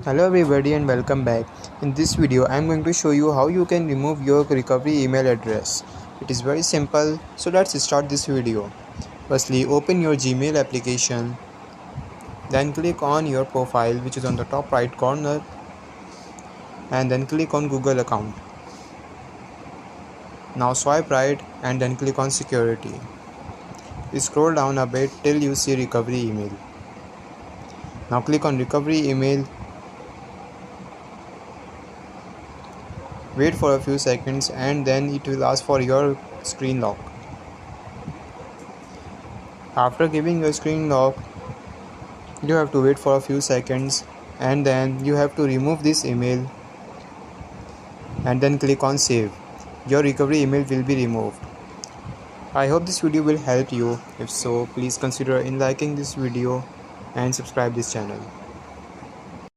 Hello everybody and welcome back. In this video I am going to show you how you can remove your recovery email address. It is very simple, so let's start this video. Firstly, open your Gmail application, then click on your profile which is on the top right corner, and then click on Google account. Now swipe right and then click on security. Scroll down a bit till you see recovery email. Now click on recovery email. Wait for a few seconds and then it will ask for your screen lock. After giving your screen lock, you have to wait for a few seconds and then you have to remove this email and then click on save. Your recovery email will be removed. I hope this video will help you. If so, please consider in liking this video and subscribe this channel.